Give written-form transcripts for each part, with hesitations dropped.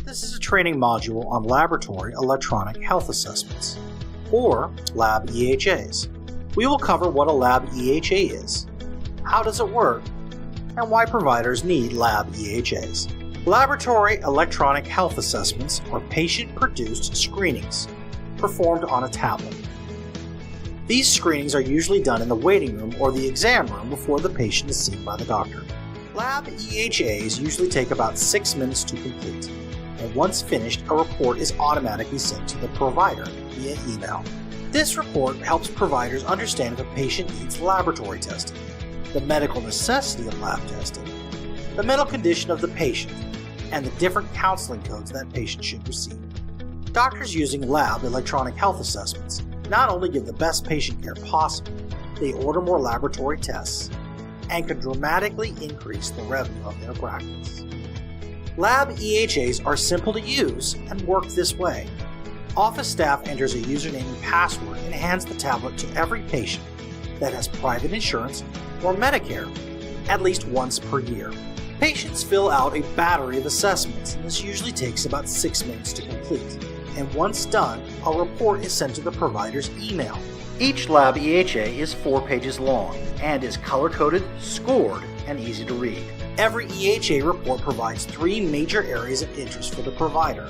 This is a training module on laboratory electronic health assessments, or lab EHAs. We will cover what a lab EHA is, how does it work, and why providers need lab EHAs. Laboratory electronic health assessments are patient-produced screenings performed on a tablet. These screenings are usually done in the waiting room or the exam room before the patient is seen by the doctor. Lab EHAs usually take about 6 minutes to complete, and once finished, a report is automatically sent to the provider via email. This report helps providers understand if a patient needs laboratory testing, the medical necessity of lab testing, the mental condition of the patient, and the different counseling codes that patient should receive. Doctors using lab electronic health assessments not only give the best patient care possible, they order more laboratory tests and can dramatically increase the revenue of their practice. Lab EHAs are simple to use and work this way. Office staff enters a username and password and hands the tablet to every patient that has private insurance or Medicare at least once per year. Patients fill out a battery of assessments, and this usually takes about 6 minutes to complete. And once done, a report is sent to the provider's email. Each lab EHA is 4 pages long and is color-coded, scored, and easy to read. Every EHA report provides 3 major areas of interest for the provider: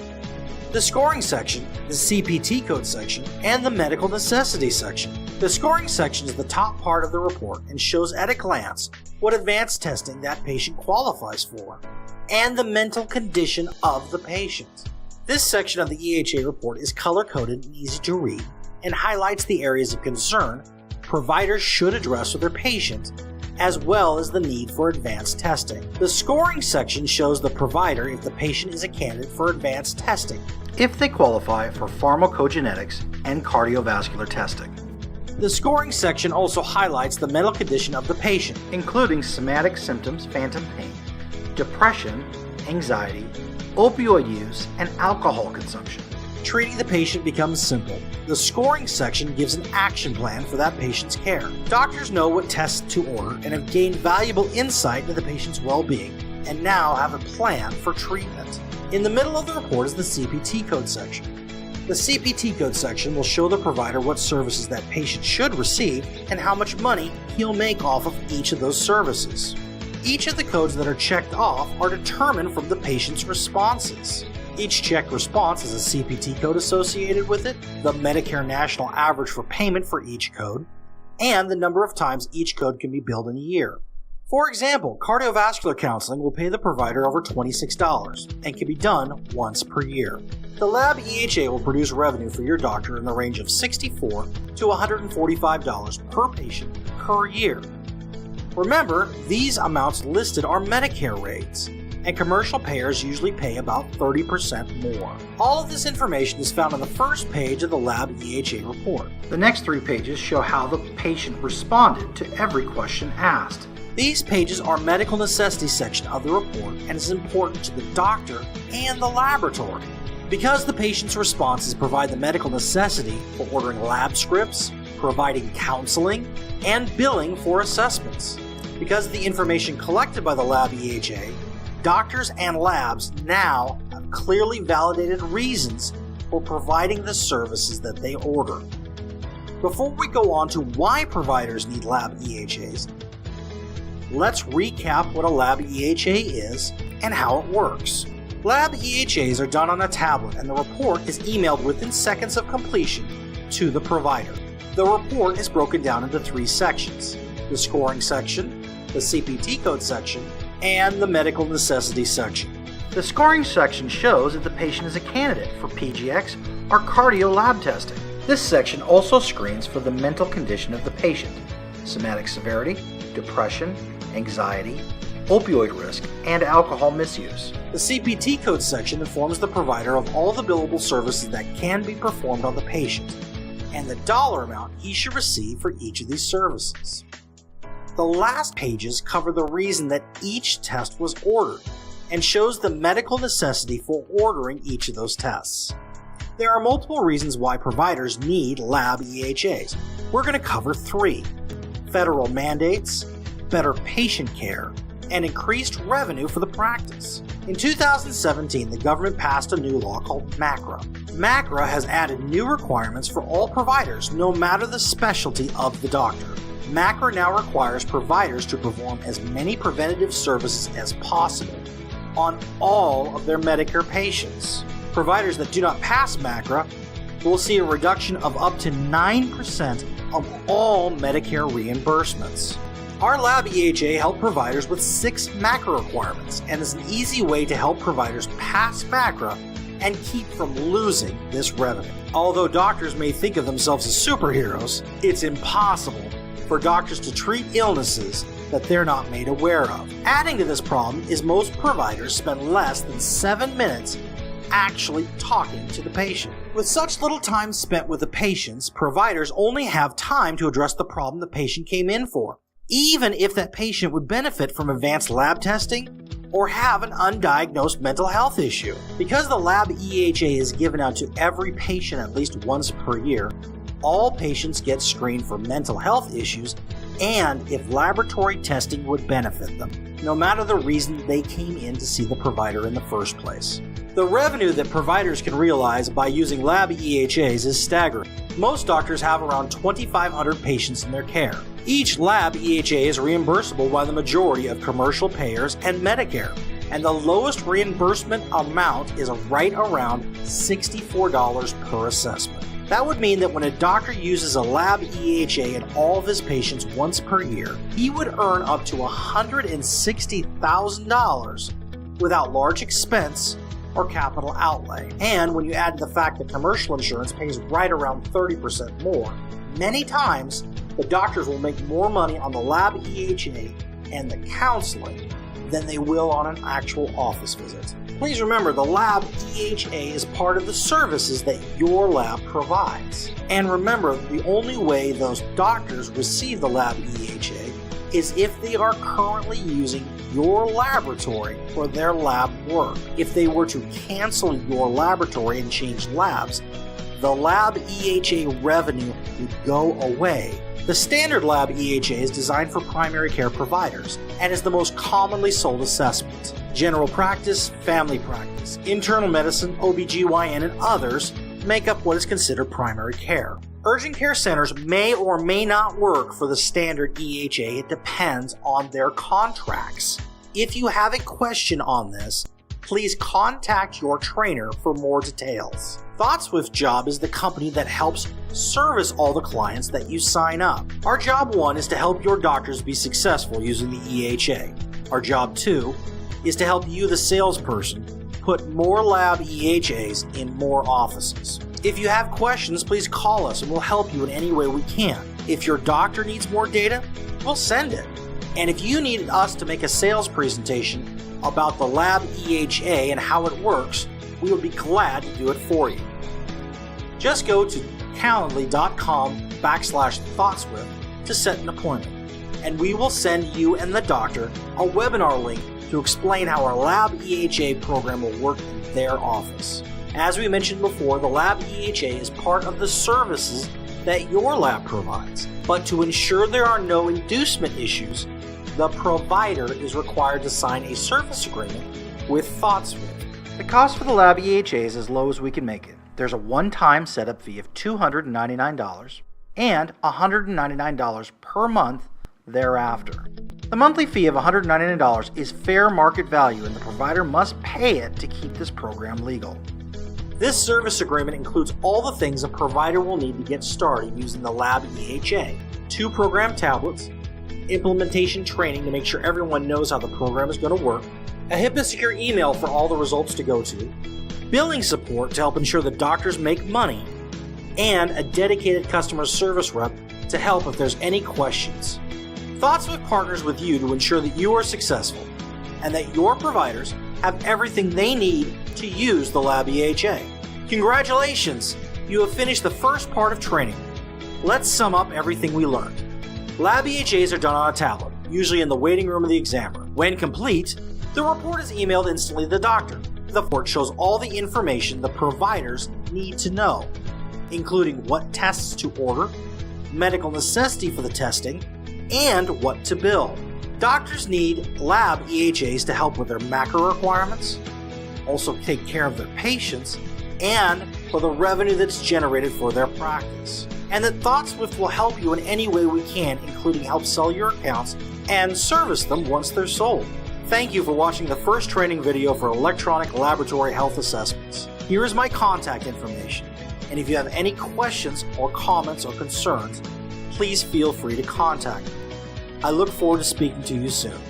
the scoring section, the CPT code section, and the medical necessity section. The scoring section is the top part of the report and shows at a glance what advanced testing that patient qualifies for and the mental condition of the patient. This section of the EHA report is color-coded and easy to read and highlights the areas of concern providers should address with their patient, as well as the need for advanced testing. The scoring section shows the provider if the patient is a candidate for advanced testing, if they qualify for pharmacogenetics and cardiovascular testing. The scoring section also highlights the mental condition of the patient, including somatic symptoms, phantom pain, depression, anxiety, opioid use, and alcohol consumption. Treating the patient becomes simple. The scoring section gives an action plan for that patient's care. Doctors know what tests to order and have gained valuable insight into the patient's well-being and now have a plan for treatment. In the middle of the report is the CPT code section. The CPT code section will show the provider what services that patient should receive and how much money he'll make off of each of those services. Each of the codes that are checked off are determined from the patient's responses. Each checked response has a CPT code associated with it, the Medicare national average for payment for each code, and the number of times each code can be billed in a year. For example, cardiovascular counseling will pay the provider over $26 and can be done once per year. The lab EHA will produce revenue for your doctor in the range of $64 to $145 per patient per year. Remember, these amounts listed are Medicare rates, and commercial payers usually pay about 30% more. All of this information is found on the first page of the lab EHA report. The next 3 pages show how the patient responded to every question asked. These pages are medical necessity section of the report and is important to the doctor and the laboratory, because the patient's responses provide the medical necessity for ordering lab scripts, providing counseling, and billing for assessments. Because of the information collected by the lab EHA, doctors and labs now have clearly validated reasons for providing the services that they order. Before we go on to why providers need lab EHAs, let's recap what a lab EHA is and how it works. Lab EHAs are done on a tablet and the report is emailed within seconds of completion to the provider. The report is broken down into 3 sections: the scoring section, the CPT code section, and the medical necessity section. The scoring section shows if the patient is a candidate for PGX or cardio lab testing. This section also screens for the mental condition of the patient, somatic severity, depression, anxiety, opioid risk, and alcohol misuse. The CPT code section informs the provider of all the billable services that can be performed on the patient and the dollar amount he should receive for each of these services. The last pages cover the reason that each test was ordered and shows the medical necessity for ordering each of those tests. There are multiple reasons why providers need lab EHAs. We're going to cover 3: federal mandates, better patient care, and increased revenue for the practice. In 2017, the government passed a new law called MACRA. MACRA has added new requirements for all providers, no matter the specialty of the doctor. MACRA now requires providers to perform as many preventative services as possible on all of their Medicare patients. Providers that do not pass MACRA will see a reduction of up to 9% of all Medicare reimbursements. Our Lab EHA helped providers with 6 MACRA requirements and is an easy way to help providers pass MACRA and keep from losing this revenue. Although doctors may think of themselves as superheroes, it's impossible for doctors to treat illnesses that they're not made aware of. Adding to this problem is most providers spend less than 7 minutes actually talking to the patient. With such little time spent with the patients, providers only have time to address the problem the patient came in for, even if that patient would benefit from advanced lab testing or have an undiagnosed mental health issue. Because the Lab EHA is given out to every patient at least once per year, all patients get screened for mental health issues and if laboratory testing would benefit them, no matter the reason they came in to see the provider in the first place. The revenue that providers can realize by using Lab EHAs is staggering. Most doctors have around 2,500 patients in their care. Each Lab EHA is reimbursable by the majority of commercial payers and Medicare, and the lowest reimbursement amount is right around $64 per assessment. That would mean that when a doctor uses a Lab EHA in all of his patients once per year, he would earn up to $160,000 without large expense or capital outlay. And when you add the fact that commercial insurance pays right around 30% more, many times the doctors will make more money on the Lab EHA and the counseling than they will on an actual office visit. Please remember, the Lab EHA is part of the services that your lab provides. And remember, the only way those doctors receive the Lab EHA is if they are currently using your laboratory for their lab work. If they were to cancel your laboratory and change labs, the Lab EHA revenue would go away. The standard Lab EHA is designed for primary care providers and is the most commonly sold assessment. General practice, family practice, internal medicine, OBGYN, and others make up what is considered primary care. Urgent care centers may or may not work for the standard EHA. It depends on their contracts. If you have a question on this, please contact your trainer for more details. ThoughtSwift's job is the company that helps service all the clients that you sign up. Our job 1 is to help your doctors be successful using the EHA. Our job 2 is to help you, the salesperson, put more Lab EHAs in more offices. If you have questions, please call us and we'll help you in any way we can. If your doctor needs more data, we'll send it. And if you need us to make a sales presentation about the Lab EHA and how it works, we would be glad to do it for you. Just go to calendly.com/ThoughtSwift to set an appointment, and we will send you and the doctor a webinar link to explain how our Lab EHA program will work in their office. As we mentioned before, the Lab EHA is part of the services that your lab provides, but to ensure there are no inducement issues, the provider is required to sign a service agreement with ThoughtSwift. The cost for the Lab EHA is as low as we can make it. There's a one-time setup fee of $299 and $199 per month thereafter. The monthly fee of $199 is fair market value, and the provider must pay it to keep this program legal. This service agreement includes all the things a provider will need to get started using the Lab EHA: 2 program tablets, implementation training to make sure everyone knows how the program is going to work, a HIPAA-secure email for all the results to go to, billing support to help ensure the doctors make money, and a dedicated customer service rep to help if there's any questions. ThoughtSwift partners with you to ensure that you are successful and that your providers have everything they need to use the Lab EHA. Congratulations! You have finished the first part of training. Let's sum up everything we learned. Lab EHAs are done on a tablet, usually in the waiting room of the examiner. When complete, the report is emailed instantly to the doctor. The report shows all the information the providers need to know, including what tests to order, medical necessity for the testing, and what to bill. Doctors need lab EHAs to help with their macro requirements, also take care of their patients, and for the revenue that's generated for their practice. And that ThoughtSwift will help you in any way we can, including help sell your accounts and service them once they're sold. Thank you for watching the first training video for electronic laboratory health assessments. Here is my contact information, and if you have any questions or comments or concerns, please feel free to contact me. I look forward to speaking to you soon.